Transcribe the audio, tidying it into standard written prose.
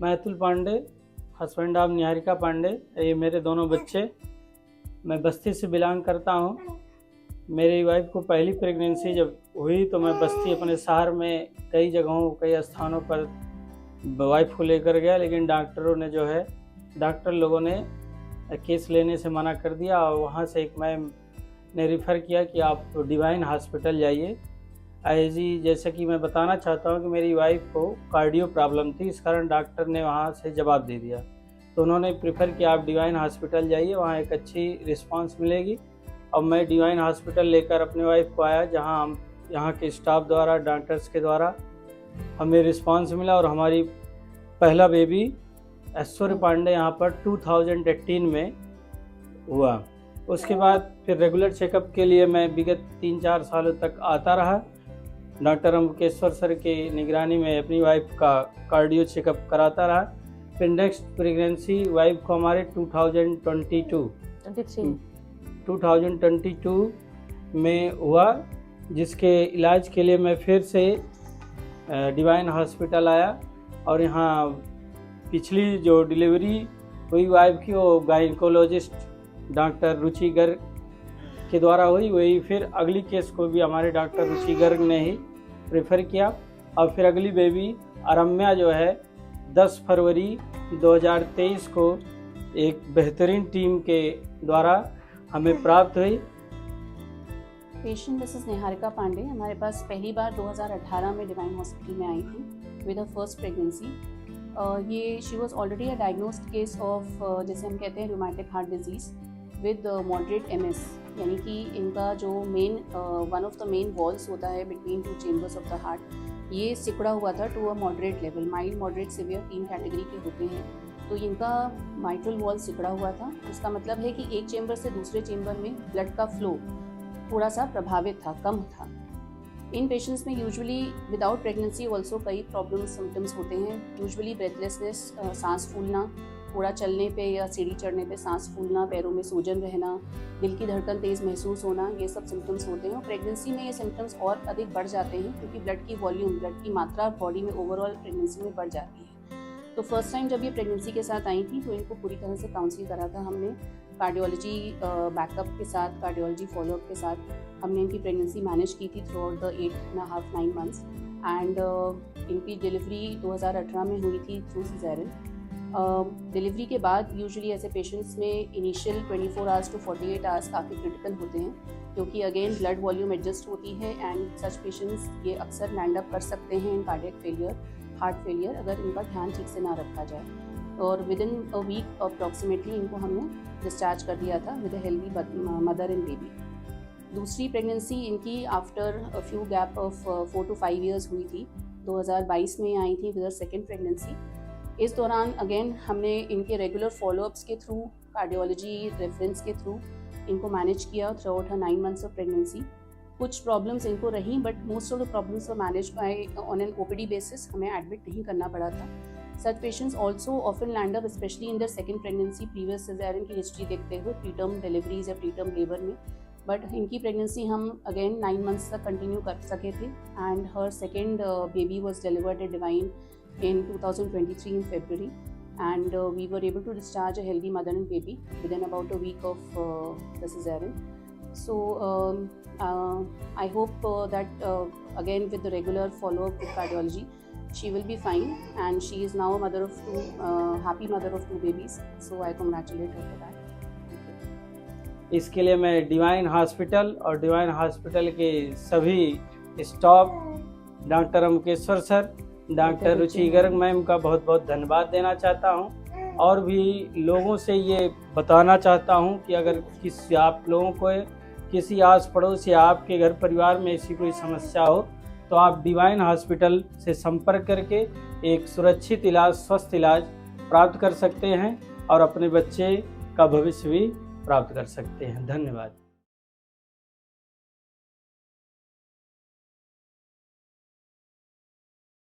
मैं Atul Pandey, husband of Niharika Pandey, ये मेरे दोनों बच्चे। मैं बस्ती से बिलोंग करता हूँ। मेरी वाइफ को पहली प्रेगनेंसी जब हुई तो मैं बस्ती अपने शहर में कई जगहों कई स्थानों पर वाइफ को लेकर गया, लेकिन डॉक्टर लोगों ने केस लेने से मना कर दिया और वहाँ से एक मैम ने रिफ़र किया कि आप डिवाइन हॉस्पिटल जाइए। जैसे कि मैं बताना चाहता हूँ कि मेरी वाइफ को कार्डियो प्रॉब्लम थी, इस कारण डॉक्टर ने वहाँ से जवाब दे दिया। तो उन्होंने प्रेफर किया आप डिवाइन हॉस्पिटल जाइए, वहाँ एक अच्छी रिस्पांस मिलेगी। अब मैं डिवाइन हॉस्पिटल लेकर अपने वाइफ को आया, जहाँ हम यहाँ के स्टाफ द्वारा, डॉक्टर्स के द्वारा हमें रिस्पांस मिला और हमारी पहला बेबी ऐश्वर्य पांडे यहाँ पर 2018 में हुआ। उसके बाद फिर रेगुलर चेकअप के लिए मैं विगत 3-4 सालों तक आता रहा। डॉक्टर अम्बकेश्वर सर की निगरानी में अपनी वाइफ का कार्डियो चेकअप कराता रहा। फिर नेक्स्ट प्रेगनेंसी वाइफ को हमारे 2022 में हुआ, जिसके इलाज के लिए मैं फिर से डिवाइन हॉस्पिटल आया। और यहाँ पिछली जो डिलीवरी हुई वाइफ की वो गायनिकोलॉजिस्ट डॉक्टर रुचि गर्ग के द्वारा हुई। वही फिर अगली केस को भी हमारे डॉक्टर रुचि गर्ग ने ही प्रेफर किया। और फिर अगली बेबी अरम्या जो है 10 फरवरी 2023 को एक बेहतरीन टीम के द्वारा हमें प्राप्त हुई। पेशेंट मिसेस निहारिका पांडे हमारे पास पहली बार 2018 में डिवाइन हॉस्पिटल में आई थी विद अ फर्स्ट प्रेगनेंसी। ये she was already a diagnosed case of जैसे हम कहते हैं rheumatic heart disease with moderate MS, यानी कि इनका जो one of the main valves होता है between 2 chambers of the heart, ये सिकुड़ा हुआ था to a moderate level. Mild, moderate, severe 3 category के होते हैं। तो इनका माइट्रल वॉल सिकुड़ा हुआ था। इसका मतलब है कि एक चेम्बर से दूसरे चेम्बर में ब्लड का फ्लो थोड़ा सा प्रभावित था, कम था। इन पेशेंट्स में यूजुअली विदाउट प्रेगनेंसी ऑल्सो कई प्रॉब्लम्स, सिम्टम्स होते हैं। यूजुअली ब्रेथलेसनेस, सांस फूलना, थोड़ा चलने पे या सीढ़ी चढ़ने पे सांस फूलना, पैरों में सूजन रहना, दिल की धड़कन तेज़ महसूस होना, ये सब सिम्टम्स होते हैं। और प्रेगनेंसी में ये सिम्टम्स और अधिक बढ़ जाते हैं क्योंकि ब्लड की वॉल्यूम, ब्लड की मात्रा बॉडी में ओवरऑल प्रेगनेंसी में बढ़ जाती है। तो फर्स्ट टाइम जब ये प्रेगनेंसी के साथ आई थी तो इनको पूरी तरह से काउंसिल करा था हमने। कार्डियोलॉजी बैकअप के साथ, कार्डियोलॉजी फॉलोअप के साथ हमने इनकी प्रेगनेंसी मैनेज की थी through out the 8.5-9 months. And इनकी डिलीवरी 2018 में हुई थी थ्रू सिज़ेरियन। डिलीवरी के बाद यूजुअली ऐसे पेशेंट्स में इनिशियल 24 आवर्स टू 48 आवर्स काफ़ी क्रिटिकल होते हैं, क्योंकि अगेन ब्लड वॉल्यूम एडजस्ट होती है एंड सच पेशेंट्स ये अक्सर लैंड अप कर सकते हैं in cardiac failure, heart failure, अगर इनका ध्यान ठीक से ना रखा जाए। और with in a week approximately इनको हमने डिस्चार्ज कर दिया था with a healthy mother and baby. दूसरी प्रेगनेंसी इनकी after a few gap of 4 to 5 years हुई थी। 2022 में आई थी विद अ सेकेंड प्रेगनेंसी। इस दौरान अगेन हमने इनके रेगुलर फॉलोअप्स के थ्रू, कार्डियोलॉजी रेफरेंस के थ्रू इनको मैनेज किया through out 9 months of pregnancy. कुछ प्रॉब्लम्स इनको रहीं, but most of the problems were manage by on an OPD basis, हमें एडमिट नहीं करना पड़ा था। सच patients also often land up specially in their second pregnancy previous caesarean की history देखते हुए प्रीटर्म डिलीवरीज या प्रीटर्म लेबर में। बट इनकी प्रेगनेंसी हम अगेन 9 मंथ्स तक कंटिन्यू कर सके थे and her second baby was delivered eight divine in 2023 in February, and we were able to discharge a healthy mother and baby within about a week of the cesarean. So I hope that again with the regular follow-up with cardiology she will be fine, and she is now a mother of 2 happy mother of 2 babies, so I congratulate her for that. इसके लिए मैं Divine hospital और Divine hospital के सभी staff, doctor Ambkeshwar sir, doctor Ruchi Garg ma'am का बहुत बहुत धन्यवाद देना चाहता हूं। और भी लोगों से ये बताना चाहता हूं कि अगर आप लोगों को किसी आस पड़ोस या आपके घर परिवार में ऐसी कोई समस्या हो तो आप डिवाइन हॉस्पिटल से संपर्क करके एक सुरक्षित इलाज, स्वस्थ इलाज प्राप्त कर सकते हैं और अपने बच्चे का भविष्य भी प्राप्त कर सकते हैं। धन्यवाद।